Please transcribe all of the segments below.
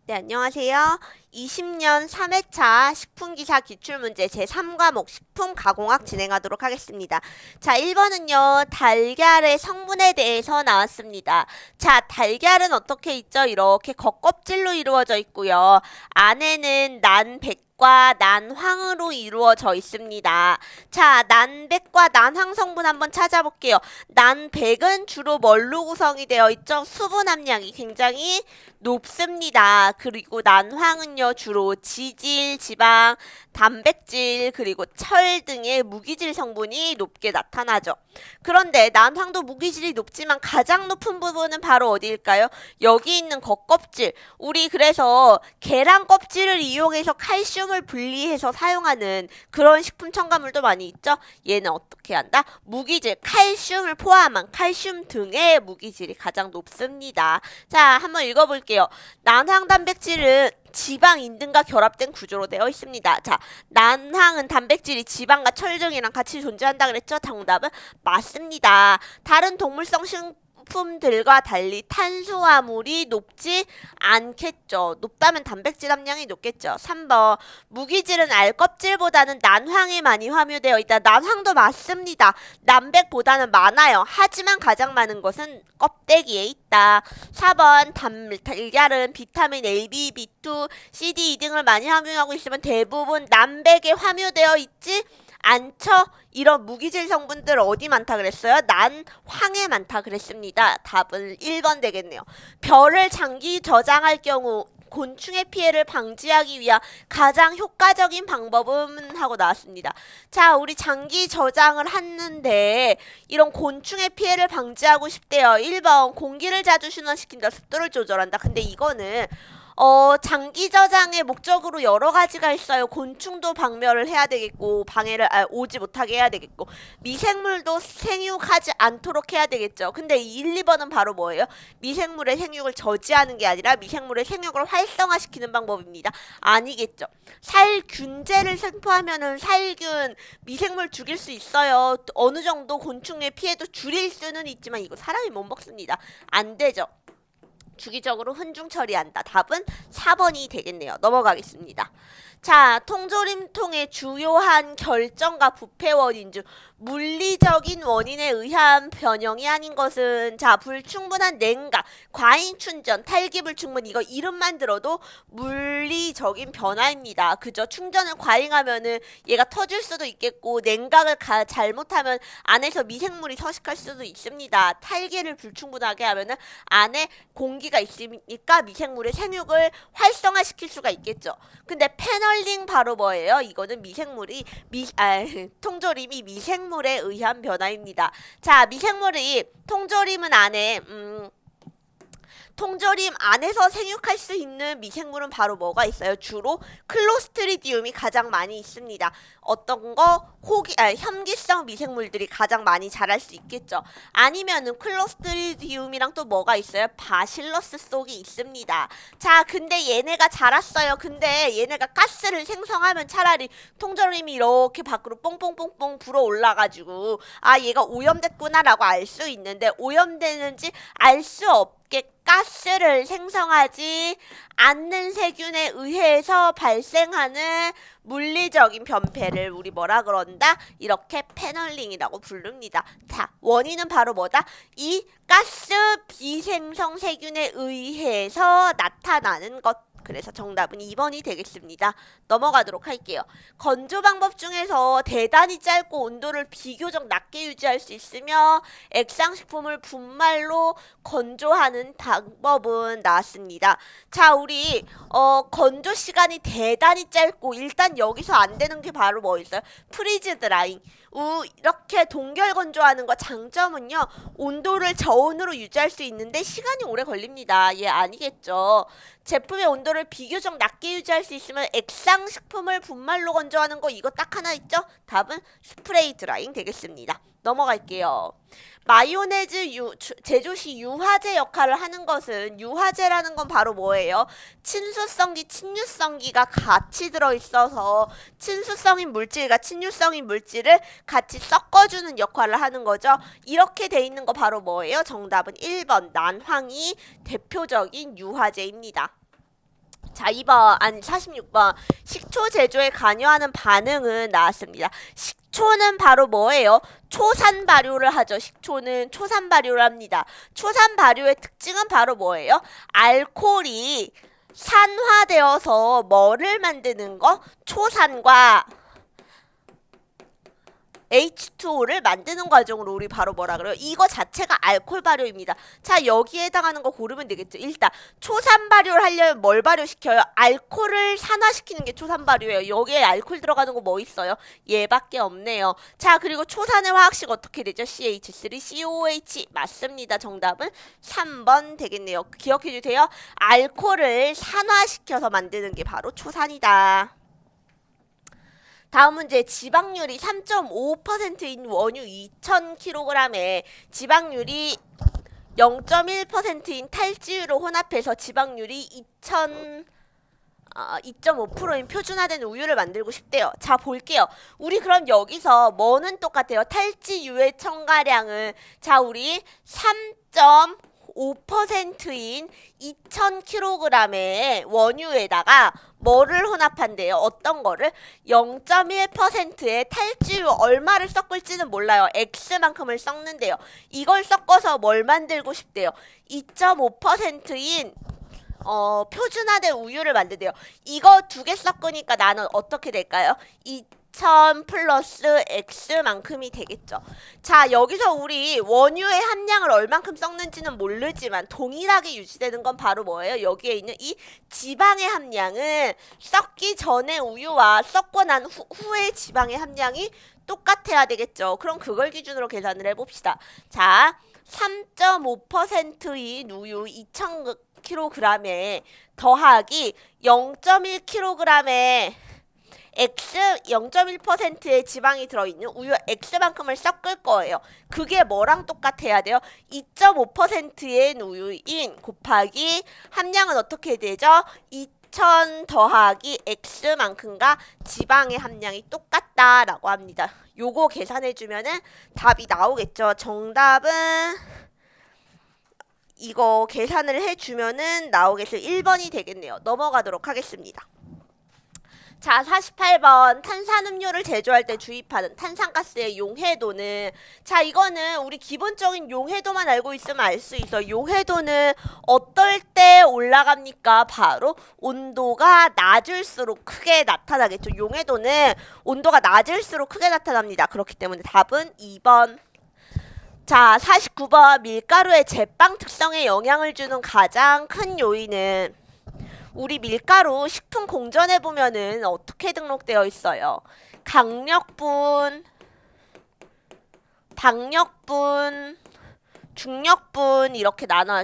네, 안녕하세요. 20년 3회차 식품기사 기출문제 제3과목 식품가공학 진행하도록 하겠습니다. 자, 1번은요, 달걀의 성분에 대해서 나왔습니다. 자, 달걀은 어떻게 있죠? 이렇게 겉껍질로 이루어져 있고요. 안에는 난백과 난황으로 이루어져 있습니다. 자, 난백과 난황 성분 한번 찾아볼게요. 난백은 주로 뭘로 구성이 되어 있죠? 수분 함량이 굉장히 높습니다. 그리고 난황은요, 주로 지질, 지방, 단백질, 그리고 철 등의 무기질 성분이 높게 나타나죠. 그런데 난황도 무기질이 높지만 가장 높은 부분은 바로 어디일까요? 여기 있는 겉껍질. 우리 그래서 계란 껍질을 이용해서 칼슘을 분리해서 사용하는 그런 식품 첨가물도 많이 있죠? 얘는 어떻게 한다? 무기질, 칼슘을 포함한 칼슘 등의 무기질이 가장 높습니다. 자, 한번 읽어볼게요. 난황 단백질은 지방 인등과 결합된 구조로 되어 있습니다. 자, 난황은 단백질이 지방과 철 등이랑 같이 존재한다 그랬죠? 정답은 맞습니다. 다른 동물성 식품들과 달리 탄수화물이 높지 않겠죠. 높다면 단백질 함량이 높겠죠. 3번 무기질은 알껍질보다는 난황에 많이 함유되어 있다. 난황도 맞습니다. 난백보다는 많아요. 하지만 가장 많은 것은 껍데기에 있다. 4번 달걀은 비타민 A, B, B2, C, D, E 등을 많이 함유하고 있으면 대부분 난백에 함유되어 있지 않죠? 이런 무기질 성분들 어디 많다 그랬어요? 난황에 많다 그랬습니다. 답은 1번 되겠네요. 벼를 장기 저장할 경우 곤충의 피해를 방지하기 위한 가장 효과적인 방법은 하고 나왔습니다. 자, 우리 장기 저장을 하는데 이런 곤충의 피해를 방지하고 싶대요. 1번 공기를 자주 순환시킨다. 습도를 조절한다. 근데 이거는 장기 저장의 목적으로 여러 가지가 있어요. 곤충도 박멸을 해야 되겠고, 오지 못하게 해야 되겠고, 미생물도 생육하지 않도록 해야 되겠죠. 근데 1, 2번은 바로 뭐예요? 미생물의 생육을 저지하는 게 아니라 미생물의 생육을 활성화시키는 방법입니다. 아니겠죠. 살균제를 생포하면은 살균, 미생물 죽일 수 있어요. 어느 정도 곤충의 피해도 줄일 수는 있지만 이거 사람이 못 먹습니다. 안 되죠. 주기적으로 훈중 처리한다. 답은 4번이 되겠네요. 넘어가겠습니다. 자, 통조림통의 주요한 결정과 부패 원인 중 물리적인 원인에 의한 변형이 아닌 것은 자, 불충분한 냉각, 과잉 충전, 탈기 불충분 이거 이름만 들어도 물리적인 변화입니다. 그죠? 충전을 과잉하면은 얘가 터질 수도 있겠고 냉각을 잘못하면 안에서 미생물이 서식할 수도 있습니다. 탈기를 불충분하게 하면은 안에 공기가 있으니까 미생물의 생육을 활성화시킬 수가 있겠죠. 근데 패널링 바로 뭐예요? 이거는 통조림이 미생물에 의한 변화입니다. 자, 통조림은 안에 통조림 안에서 생육할 수 있는 미생물은 바로 뭐가 있어요? 주로 클로스트리디움이 가장 많이 있습니다. 어떤 거? 혐기성 미생물들이 가장 많이 자랄 수 있겠죠. 아니면은 클로스트리디움이랑 또 뭐가 있어요? 바실러스 속이 있습니다. 자, 근데 얘네가 자랐어요. 근데 얘네가 가스를 생성하면 차라리 통조림이 이렇게 밖으로 뽕뽕뽕뽕 불어 올라가지고 아, 얘가 오염됐구나라고 알 수 있는데 오염되는지 알 수 없게 가스를 생성하지 않는 세균에 의해서 발생하는 물리적인 변폐를 우리 뭐라 그런다? 이렇게 패널링이라고 부릅니다. 자, 원인은 바로 뭐다? 이 가스 비생성 세균에 의해서 나타나는 것. 그래서 정답은 2번이 되겠습니다. 넘어가도록 할게요. 건조 방법 중에서 대단히 짧고 온도를 비교적 낮게 유지할 수 있으며 액상식품을 분말로 건조하는 방법은 나왔습니다. 자, 우리 건조 시간이 대단히 짧고 일단 여기서 안 되는 게 바로 뭐 있어요? 프리즈 드라잉. 이렇게 동결 건조하는 거 장점은요. 온도를 저온으로 유지할 수 있는데 시간이 오래 걸립니다. 예, 아니겠죠. 제품의 온도를 비교적 낮게 유지할 수 있으면 액상식품을 분말로 건조하는 거 이거 딱 하나 있죠? 답은 스프레이 드라잉 되겠습니다. 넘어갈게요. 마요네즈 제조 시 유화제 역할을 하는 것은 유화제라는 건 바로 뭐예요? 친수성기, 친유성기가 같이 들어있어서 친수성인 물질과 친유성인 물질을 같이 섞어주는 역할을 하는 거죠. 이렇게 돼 있는 거 바로 뭐예요? 정답은 1번 난황이 대표적인 유화제입니다. 자, 2번, 아니 46번. 식초 제조에 관여하는 반응은 나왔습니다. 식초는 바로 뭐예요? 초산 발효를 하죠. 식초는 초산 발효를 합니다. 초산 발효의 특징은 바로 뭐예요? 알코올이 산화되어서 뭐를 만드는 거? 초산과 H2O를 만드는 과정으로 우리 바로 뭐라 그래요? 이거 자체가 알코올 발효입니다. 자, 여기에 해당하는 거 고르면 되겠죠. 일단 초산 발효를 하려면 뭘 발효시켜요? 알코올을 산화시키는 게 초산 발효예요. 여기에 알코올 들어가는 거 뭐 있어요? 얘밖에 없네요. 자, 그리고 초산의 화학식 어떻게 되죠? CH3COOH 맞습니다. 정답은 3번 되겠네요. 기억해 주세요. 알코올을 산화시켜서 만드는 게 바로 초산이다. 다음 문제. 지방률이 3.5%인 원유 2000kg에 지방률이 0.1%인 탈지유로 혼합해서 지방률이 2.5%인 표준화된 우유를 만들고 싶대요. 자, 볼게요. 우리 그럼 여기서 뭐는 똑같아요? 탈지유의 첨가량은, 자, 우리 3.5%인 2000kg의 원유에다가 뭐를 혼합한대요? 어떤 거를? 0.1%의 탈지유 얼마를 섞을지는 몰라요. X만큼을 섞는데요. 이걸 섞어서 뭘 만들고 싶대요? 2.5%인 표준화된 우유를 만든대요. 이거 두 개 섞으니까 나는 어떻게 될까요? 2000 플러스 X만큼이 되겠죠. 자, 여기서 우리 원유의 함량을 얼만큼 섞는지는 모르지만 동일하게 유지되는 건 바로 뭐예요? 여기에 있는 이 지방의 함량은 섞기 전에 우유와 섞고 난 후의 지방의 함량이 똑같아야 되겠죠. 그럼 그걸 기준으로 계산을 해봅시다. 자, 3.5%인 우유 2000kg에 더하기 0.1kg의 X 0.1%의 지방이 들어있는 우유 X만큼을 섞을 거예요. 그게 뭐랑 똑같아야 돼요? 2.5%의 우유인 곱하기 함량은 어떻게 되죠? 2000 더하기 X만큼과 지방의 함량이 똑같다라고 합니다. 요거 계산해주면은 답이 나오겠죠. 정답은 이거 계산을 해주면은 나오겠어요. 1번이 되겠네요. 넘어가도록 하겠습니다. 자, 48번. 탄산음료를 제조할 때 주입하는 탄산가스의 용해도는, 자, 이거는 우리 기본적인 용해도만 알고 있으면 알 수 있어. 용해도는 어떨 때 올라갑니까? 바로 온도가 낮을수록 크게 나타나겠죠. 용해도는 온도가 낮을수록 크게 나타납니다. 그렇기 때문에 답은 2번. 자, 49번. 밀가루의 제빵 특성에 영향을 주는 가장 큰 요인은, 우리 밀가루 식품 공전에 보면은 어떻게 등록되어 있어요? 강력분, 박력분, 중력분 이렇게 나눠요.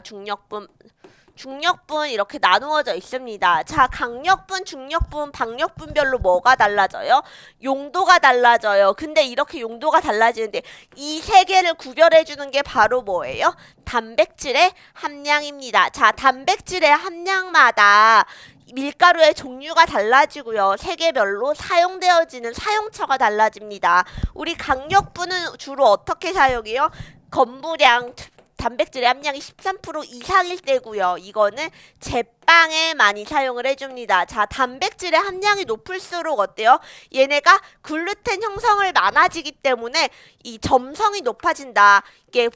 중력분 이렇게 나누어져 있습니다. 자, 강력분, 중력분, 박력분별로 뭐가 달라져요? 용도가 달라져요. 근데 이렇게 용도가 달라지는데 이 세 개를 구별해주는 게 바로 뭐예요? 단백질의 함량입니다. 자, 단백질의 함량마다 밀가루의 종류가 달라지고요. 세계별로 사용되어지는 사용처가 달라집니다. 우리 강력분은 주로 어떻게 사용해요? 건부량, 단백질의 함량이 13% 이상일 때고요. 이거는 제빵에 많이 사용을 해줍니다. 자, 단백질의 함량이 높을수록 어때요? 얘네가 글루텐 형성을 많아지기 때문에 이 점성이 높아진다. 이게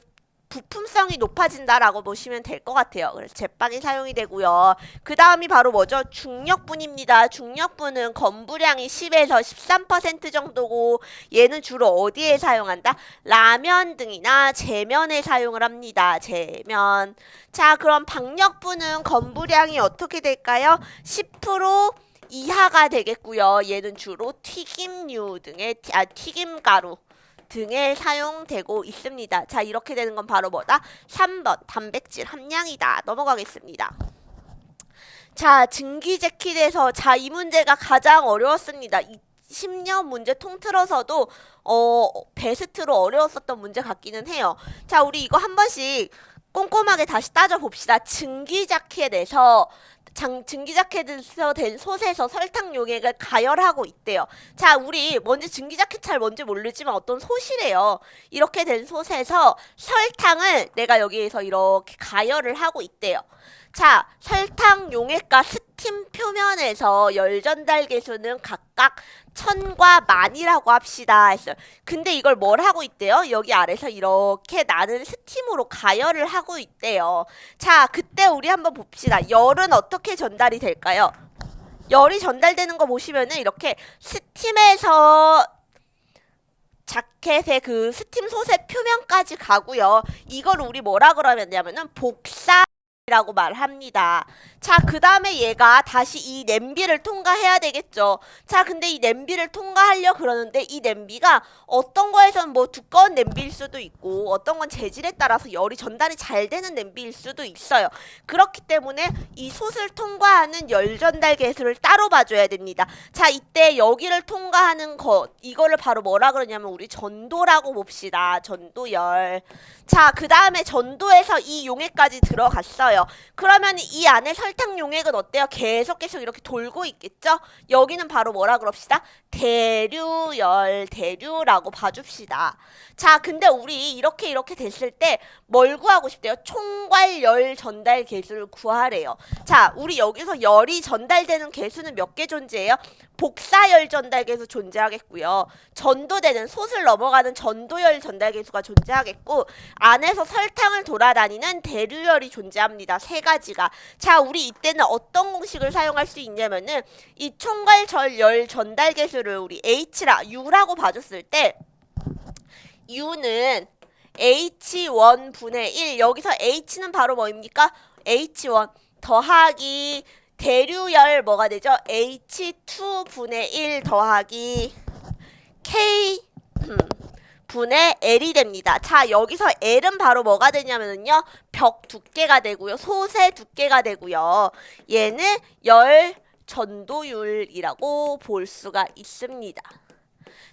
부품성이 높아진다라고 보시면 될 것 같아요. 그래서 제빵에 사용이 되고요. 그 다음이 바로 뭐죠? 중력분입니다. 중력분은 건부량이 10에서 13% 정도고 얘는 주로 어디에 사용한다? 라면 등이나 제면에 사용을 합니다. 제면. 자, 그럼 박력분은 건부량이 어떻게 될까요? 10% 이하가 되겠고요. 얘는 주로 튀김류 등의 튀김가루 등에 사용되고 있습니다. 자, 이렇게 되는 건 바로 뭐다? 3번 단백질 함량이다. 넘어가겠습니다. 자, 증기재킷에서, 자, 이 문제가 가장 어려웠습니다. 10년 문제 통틀어서도 베스트로 어려웠었던 문제 같기는 해요. 자, 우리 이거 한 번씩 꼼꼼하게 다시 따져봅시다. 증기자켓에서 증기자켓에서 된 솥에서 설탕 용액을 가열하고 있대요. 자, 우리 먼저 증기자켓 잘 뭔지 모르지만 어떤 솥이래요. 이렇게 된 솥에서 설탕을 내가 여기에서 이렇게 가열을 하고 있대요. 자, 설탕 용액과 스팀 표면에서 열 전달 계수는 각각 1000과 10,000이라고 합시다 했어요. 근데 이걸 뭘 하고 있대요? 여기 아래서 이렇게 나는 스팀으로 가열을 하고 있대요. 자, 그때 우리 한번 봅시다. 열은 어떻게 전달이 될까요? 열이 전달되는 거 보시면은 이렇게 스팀에서 자켓의 그 스팀 솥의 표면까지 가고요. 이걸 우리 뭐라 그러냐면은 복사라고 말합니다. 자, 그 다음에 얘가 다시 이 냄비를 통과해야 되겠죠. 자, 근데 이 냄비를 통과하려 그러는데 이 냄비가 어떤 거에선 뭐 두꺼운 냄비일 수도 있고 어떤 건 재질에 따라서 열이 전달이 잘 되는 냄비일 수도 있어요. 그렇기 때문에 이 솥을 통과하는 열 전달 계수를 따로 봐줘야 됩니다. 자, 이때 여기를 통과하는 것, 이거를 바로 뭐라 그러냐면 우리 전도라고 봅시다. 전도열. 자, 그 다음에 전도에서 이 용액까지 들어갔어요. 그러면 이 안에 설탕 용액은 어때요? 계속 이렇게 돌고 있겠죠? 여기는 바로 뭐라 그럽시다? 대류열, 대류라고 봐줍시다. 자, 근데 우리 이렇게 됐을 때 뭘 구하고 싶대요? 총괄 열 전달 계수를 구하래요. 자, 우리 여기서 열이 전달되는 계수는 몇 개 존재해요? 복사열 전달 계수 존재하겠고요. 전도되는 솥을 넘어가는 전도열 전달 계수가 존재하겠고 안에서 설탕을 돌아다니는 대류열이 존재합니다. 세 가지가. 자, 우리 이때는 어떤 공식을 사용할 수 있냐면은 이 총괄 열 전달 계수를 우리 U라고 봐줬을 때 U는 H1 분의 1. 여기서 H는 바로 뭐입니까? H1 더하기 대류열 뭐가 되죠? H2 분의 1 더하기 K 분의 L이 됩니다. 자, 여기서 L은 바로 뭐가 되냐면요. 벽 두께가 되고요. 솥의 두께가 되고요. 얘는 열 전도율이라고 볼 수가 있습니다.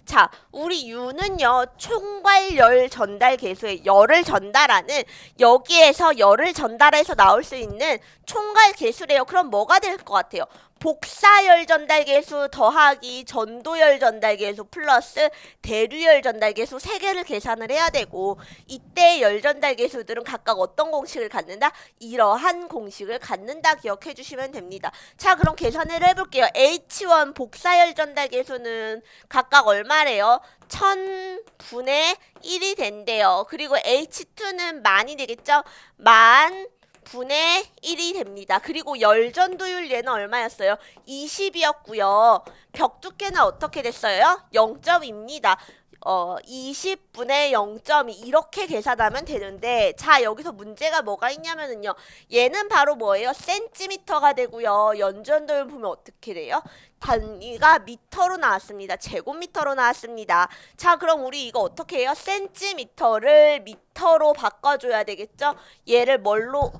자, 우리 U는요, 총괄 열 전달 계수의 열을 전달하는, 여기에서 열을 전달해서 나올 수 있는 총괄 계수래요. 그럼 뭐가 될 것 같아요? 복사열 전달 계수 더하기 전도열 전달 계수 플러스 대류열 전달 계수 3개를 계산을 해야 되고, 이때 열 전달 계수들은 각각 어떤 공식을 갖는다? 이러한 공식을 갖는다 기억해 주시면 됩니다. 자, 그럼 계산을 해볼게요. H1 복사열 전달 계수는 각각 얼마래요? 1000분의 1이 된대요. 그리고 H2는 만이 되겠죠? 만 분의 1이 됩니다. 그리고 열전도율 얘는 얼마였어요? 20이었고요. 벽 두께는 어떻게 됐어요? 0.2입니다. 20분의 0.2 이렇게 계산하면 되는데, 자, 여기서 문제가 뭐가 있냐면은요, 얘는 바로 뭐예요? 센티미터가 되고요. 연전도율 보면 어떻게 돼요? 단위가 미터로 나왔습니다. 제곱미터로 나왔습니다. 자, 그럼 우리 이거 어떻게 해요? 센티미터를 미터로 바꿔줘야 되겠죠? 얘를 뭘로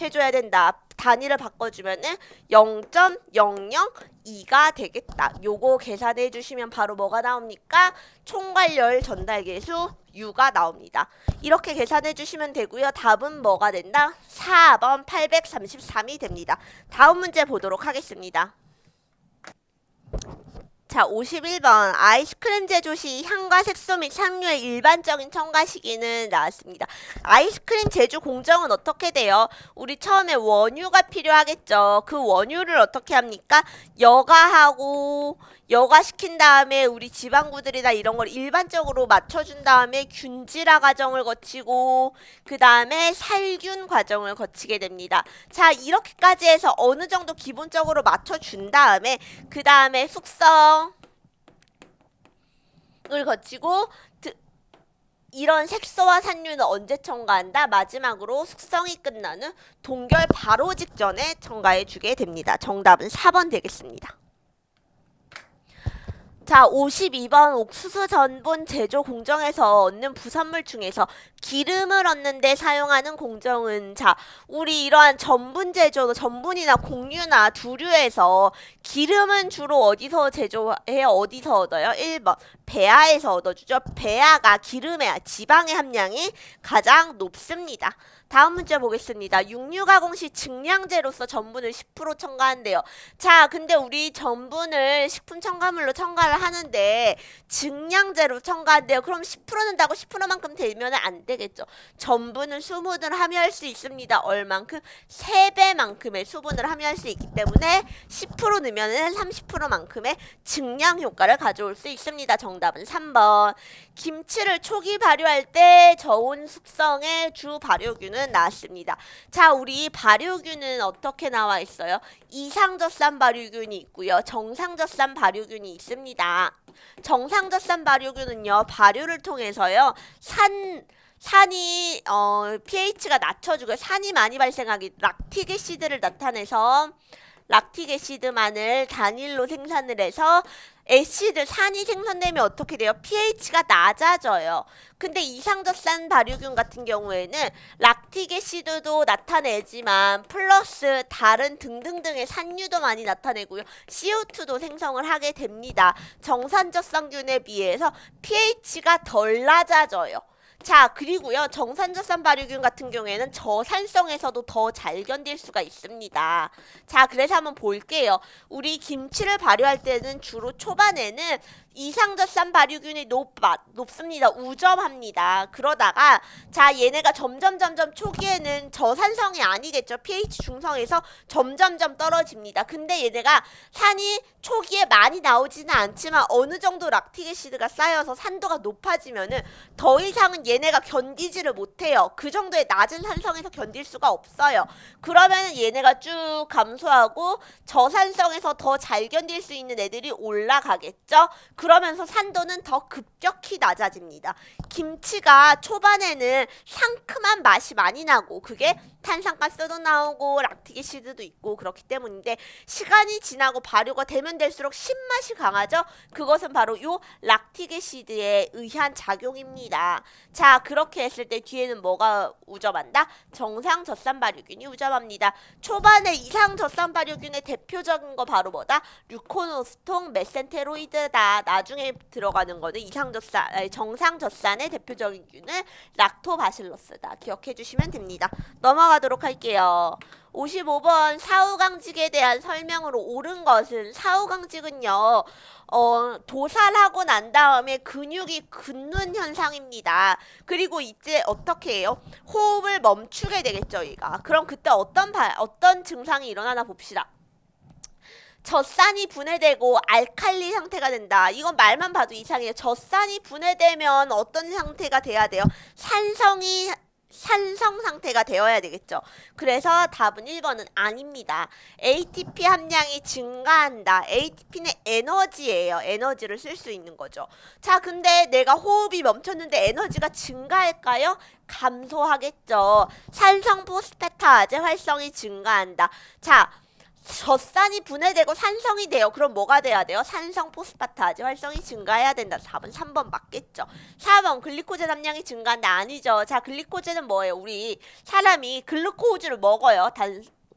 해줘야 된다? 단위를 바꿔주면은 0.002가 되겠다. 요거 계산해 주시면 바로 뭐가 나옵니까? 총괄열 전달 계수 U가 나옵니다. 이렇게 계산해 주시면 되고요. 답은 뭐가 된다? 4번 833이 됩니다. 다음 문제 보도록 하겠습니다. 자, 51번 아이스크림 제조 시 향과 색소 및 향료의 일반적인 첨가 시기는 나왔습니다. 아이스크림 제조 공정은 어떻게 돼요? 우리 처음에 원유가 필요하겠죠. 그 원유를 어떻게 합니까? 여과시킨 다음에 우리 지방구들이나 이런 걸 일반적으로 맞춰준 다음에 균질화 과정을 거치고 그 다음에 살균 과정을 거치게 됩니다. 자, 이렇게까지 해서 어느 정도 기본적으로 맞춰준 다음에 그 다음에 숙성을 거치고 이런 색소와 산유는 언제 첨가한다? 마지막으로 숙성이 끝난 후 동결 바로 직전에 첨가해 주게 됩니다. 정답은 4번 되겠습니다. 자, 52번 옥수수 전분 제조 공정에서 얻는 부산물 중에서 기름을 얻는 데 사용하는 공정은, 자, 우리 이러한 전분 제조, 전분이나 곡류나 두류에서 기름은 주로 어디서 제조해요? 어디서 얻어요? 1번 배아에서 얻어주죠. 배아가 기름의 지방의 함량이 가장 높습니다. 다음 문제 보겠습니다. 육류가공 시 증량제로서 전분을 10% 첨가한대요. 자, 근데 우리 전분을 식품 첨가물로 첨가를 하는데 증량제로 첨가한대요. 그럼 10% 넣는다고 10%만큼 되면 안 되겠죠. 전분은 수분을 함유할 수 있습니다. 얼만큼? 3배만큼의 수분을 함유할 수 있기 때문에 10% 넣으면 30%만큼의 증량 효과를 가져올 수 있습니다. 정답은 3번. 김치를 초기 발효할 때 저온 숙성의 주 발효균은 나왔습니다. 자, 우리 발효균은 어떻게 나와 있어요? 이상젓산 발효균이 있고요. 정상젓산 발효균이 있습니다. 정상젓산 발효균은요, 발효를 통해서요, 산이 pH가 낮춰주고 산이 많이 발생하기 락틱 애시드를 나타내서 락틱 애시드만을 단일로 생산을 해서 산이 생성되면 어떻게 돼요? pH가 낮아져요. 근데 이상젓산 발효균 같은 경우에는 락틱 애시드도 나타내지만 플러스 다른 등등등의 산유도 많이 나타내고요. CO2도 생성을 하게 됩니다. 정산젓산균에 비해서 pH가 덜 낮아져요. 자, 그리고요, 정산젓산 발효균 같은 경우에는 저산성에서도 더 잘 견딜 수가 있습니다. 자, 그래서 한번 볼게요. 우리 김치를 발효할 때는 주로 초반에는 이상젓산 발효균이 높습니다. 우점합니다. 그러다가 자, 얘네가 점점 초기에는 저산성이 아니겠죠. pH 중성에서 점점 떨어집니다. 근데 얘네가 산이 초기에 많이 나오지는 않지만 어느 정도 락틱 애시드가 쌓여서 산도가 높아지면은 더 이상은 얘네가 견디지를 못해요. 그 정도의 낮은 산성에서 견딜 수가 없어요. 그러면 얘네가 쭉 감소하고 저산성에서 더 잘 견딜 수 있는 애들이 올라가겠죠. 그러면서 산도는 더 급격히 낮아집니다. 김치가 초반에는 상큼한 맛이 많이 나고 그게 탄산가스도 나오고 락틱 애시드도 있고 그렇기 때문인데 시간이 지나고 발효가 되면 될수록 신맛이 강하죠. 그것은 바로 요 락틱 애시드에 의한 작용입니다. 자, 그렇게 했을 때 뒤에는 뭐가 우점한다? 정상젓산 발효균이 우점합니다. 초반에 이상젓산 발효균의 대표적인 거 바로 뭐다? 류코노스통 메센테로이드다. 나중에 들어가는 거는 정상젓산의 대표적인 균은 락토바실러스다. 기억해 주시면 됩니다. 넘어가도록 할게요. 55번 사후강직에 대한 설명으로 옳은 것은 사후강직은요. 도살하고 난 다음에 근육이 굳는 현상입니다. 그리고 이제 어떻게 해요? 호흡을 멈추게 되겠죠, 얘가. 그럼 그때 어떤 증상이 일어나나 봅시다. 젖산이 분해되고 알칼리 상태가 된다. 이건 말만 봐도 이상해요. 젖산이 분해되면 어떤 상태가 돼야 돼요? 산성 상태가 되어야 되겠죠. 그래서 답은 1번은 아닙니다. ATP 함량이 증가한다. ATP는 에너지예요. 에너지를 쓸 수 있는 거죠. 자, 근데 내가 호흡이 멈췄는데 에너지가 증가할까요? 감소하겠죠. 산성 포스페타제 활성이 증가한다. 자, 젖산이 분해되고 산성이 돼요. 그럼 뭐가 돼야 돼요? 산성 포스파타제 활성이 증가해야 된다. 답은 3번 맞겠죠. 4번 글리코젠 함량이 증가한다. 아니죠. 자, 글리코젠은 뭐예요? 우리 사람이 글루코즈를 먹어요.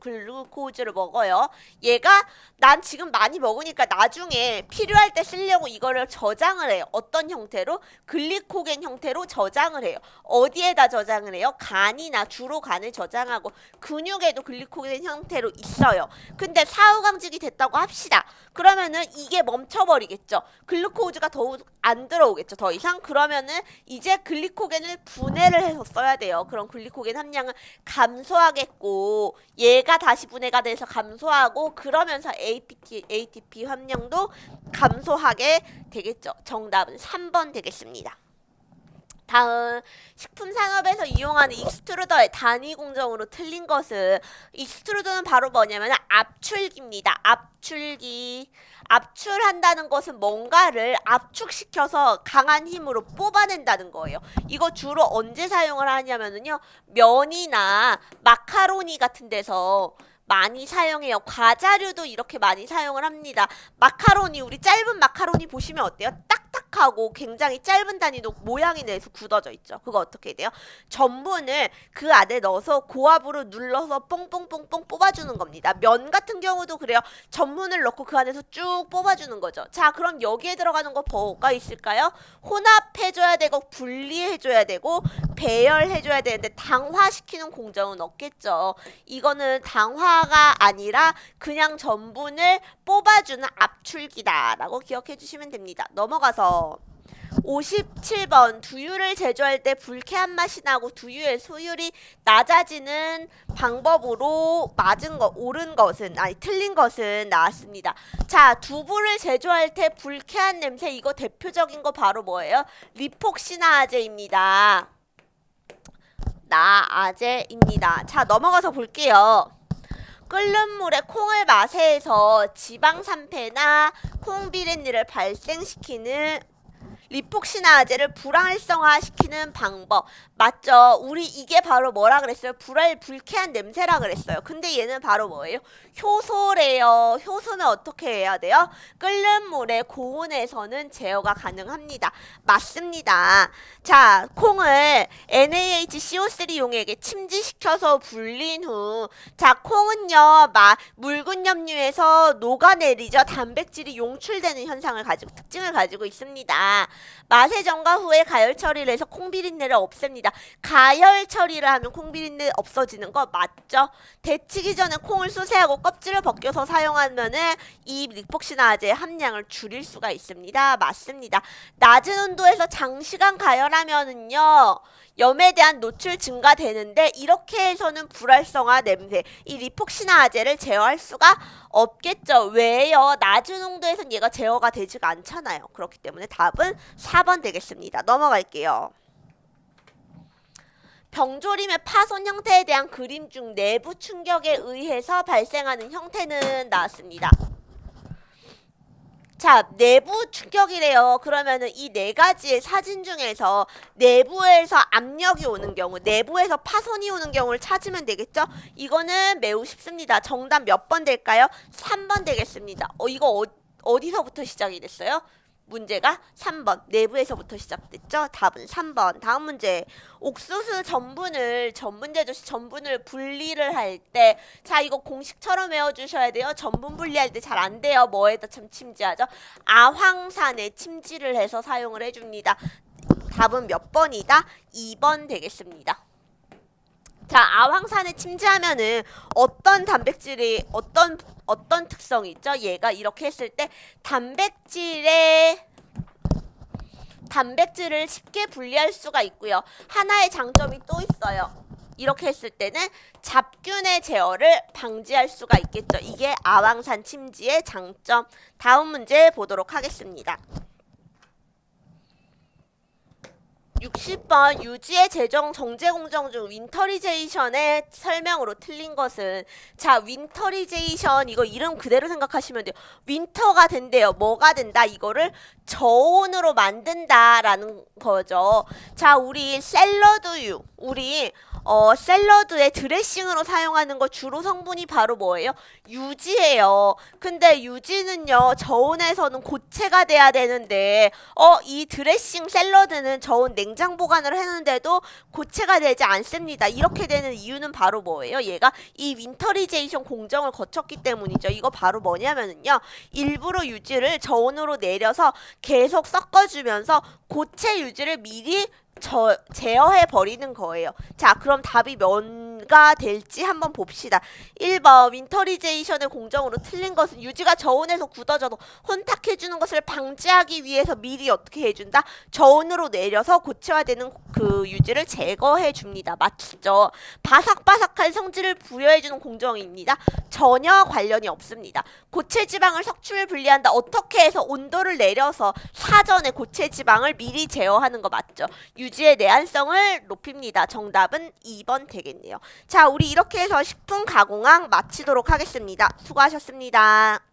글루코즈를 먹어요. 얘가 난 지금 많이 먹으니까 나중에 필요할 때 쓰려고 이거를 저장을 해요. 어떤 형태로? 글리코겐 형태로 저장을 해요. 어디에다 저장을 해요? 간이나 주로 간을 저장하고 근육에도 글리코겐 형태로 있어요. 근데 사후강직이 됐다고 합시다. 그러면은 이게 멈춰버리겠죠. 글루코즈가 더욱 안 들어오겠죠. 더 이상. 그러면은 이제 글리코겐을 분해를 해서 써야 돼요. 그럼 글리코겐 함량은 감소하겠고 얘가 다시 분해가 돼서 감소하고 그러면서 ATP 함량도 감소하게 되겠죠. 정답은 3번 되겠습니다. 다음, 식품산업에서 이용하는 익스트루더의 단위 공정으로 틀린 것은 익스트루더는 바로 뭐냐면 압출기입니다. 압출기. 압출한다는 것은 뭔가를 압축시켜서 강한 힘으로 뽑아낸다는 거예요. 이거 주로 언제 사용을 하냐면요. 면이나 마카로니 같은 데서 많이 사용해요. 과자류도 이렇게 많이 사용을 합니다. 마카로니, 우리 짧은 마카로니 보시면 어때요? 딱 딱딱하고 굉장히 짧은 단위로 모양이 내서 굳어져 있죠. 그거 어떻게 돼요? 전분을 그 안에 넣어서 고압으로 눌러서 뽕뽕뽕뽕 뽑아주는 겁니다. 면 같은 경우도 그래요. 전분을 넣고 그 안에서 쭉 뽑아주는 거죠. 자, 그럼 여기에 들어가는 거 뭐가 있을까요? 혼합해줘야 되고 분리해줘야 되고 배열해줘야 되는데 당화시키는 공정은 없겠죠. 이거는 당화가 아니라 그냥 전분을 뽑아주는 압출기다 라고 기억해 주시면 됩니다. 넘어가서 57번 두유를 제조할 때 불쾌한 맛이 나고 두유의 소율이 낮아지는 방법으로 틀린 것은 나왔습니다. 자, 두부를 제조할 때 불쾌한 냄새, 이거 대표적인 거 바로 뭐예요? 리폭시나아제입니다. 나아제입니다. 자, 넘어가서 볼게요. 끓는 물에 콩을 마세해서 지방산패나 콩비린내를 발생시키는 리폭시나아제를 불활성화시키는 방법 맞죠? 우리 이게 바로 뭐라 그랬어요? 불쾌한 냄새라 그랬어요. 근데 얘는 바로 뭐예요? 효소래요. 효소는 어떻게 해야 돼요? 끓는 물에 고온에서는 제어가 가능합니다. 맞습니다. 자, 콩을 NaHCO3 용액에 침지시켜서 불린 후, 자, 콩은요 묽은 염류에서 녹아내리죠. 단백질이 용출되는 특징을 가지고 있습니다. 맛의 전과 후에 가열 처리를 해서 콩비린내를 없앱니다. 가열 처리를 하면 콩비린내 없어지는 거 맞죠? 데치기 전에 콩을 수세하고 껍질을 벗겨서 사용하면은 이 리폭시나아제의 함량을 줄일 수가 있습니다. 맞습니다. 낮은 온도에서 장시간 가열하면은요 염에 대한 노출 증가되는데 이렇게 해서는 불활성화 냄새, 이 리폭시나아제를 제어할 수가 없겠죠. 왜요? 낮은 온도에선 얘가 제어가 되지가 않잖아요. 그렇기 때문에 답은 4번 되겠습니다. 넘어갈게요. 병조림의 파손 형태에 대한 그림 중 내부 충격에 의해서 발생하는 형태는 나왔습니다. 자, 내부 충격이래요. 그러면은 이 네 가지의 사진 중에서 내부에서 압력이 오는 경우, 내부에서 파손이 오는 경우를 찾으면 되겠죠? 이거는 매우 쉽습니다. 정답 몇 번 될까요? 3번 되겠습니다. 이거 어디서부터 시작이 됐어요? 문제가 3번 내부에서부터 시작됐죠. 답은 3번. 다음 문제. 옥수수 전분을 분리를 할 때, 자, 이거 공식처럼 외워주셔야 돼요. 전분 분리할 때 잘 안 돼요. 뭐에다 참 침지하죠? 아황산에 침지를 해서 사용을 해줍니다. 답은 몇 번이다? 2번 되겠습니다. 자, 아황산에 침지하면은 어떤 단백질이 어떤 특성이 있죠? 얘가 이렇게 했을 때 단백질을 쉽게 분리할 수가 있고요. 하나의 장점이 또 있어요. 이렇게 했을 때는 잡균의 제어를 방지할 수가 있겠죠. 이게 아황산 침지의 장점. 다음 문제 보도록 하겠습니다. 60번 유지의 재정 정제 공정 중 윈터리제이션의 설명으로 틀린 것은, 자, 윈터리제이션 이거 이름 그대로 생각하시면 돼요. 윈터가 된대요. 뭐가 된다? 이거를 저온으로 만든다라는 거죠. 자, 우리 샐러드유, 샐러드에 드레싱으로 사용하는 거 주로 성분이 바로 뭐예요? 유지예요. 근데 유지는요, 저온에서는 고체가 돼야 되는데, 이 드레싱 샐러드는 저온 냉장 보관을 했는데도 고체가 되지 않습니다. 이렇게 되는 이유는 바로 뭐예요? 얘가 이 윈터리제이션 공정을 거쳤기 때문이죠. 이거 바로 뭐냐면은요, 일부러 유지를 저온으로 내려서 계속 섞어주면서 고체 유지를 미리 제어해 버리는 거예요. 자, 그럼 답이 뭔가 될지 한번 봅시다. 1번 윈터리제이션의 공정으로 틀린 것은 유지가 저온에서 굳어져도 혼탁해주는 것을 방지하기 위해서 미리 어떻게 해준다? 저온으로 내려서 고체화되는 그 유지를 제거해 줍니다. 맞죠? 바삭바삭한 성질을 부여해주는 공정입니다. 전혀 관련이 없습니다. 고체 지방을 석출 분리한다. 어떻게 해서 온도를 내려서 사전에 고체 지방을 미리 제어하는 거 맞죠? 유지의 내한성을 높입니다. 정답은 2번 되겠네요. 자, 우리 이렇게 해서 식품 가공학 마치도록 하겠습니다. 수고하셨습니다.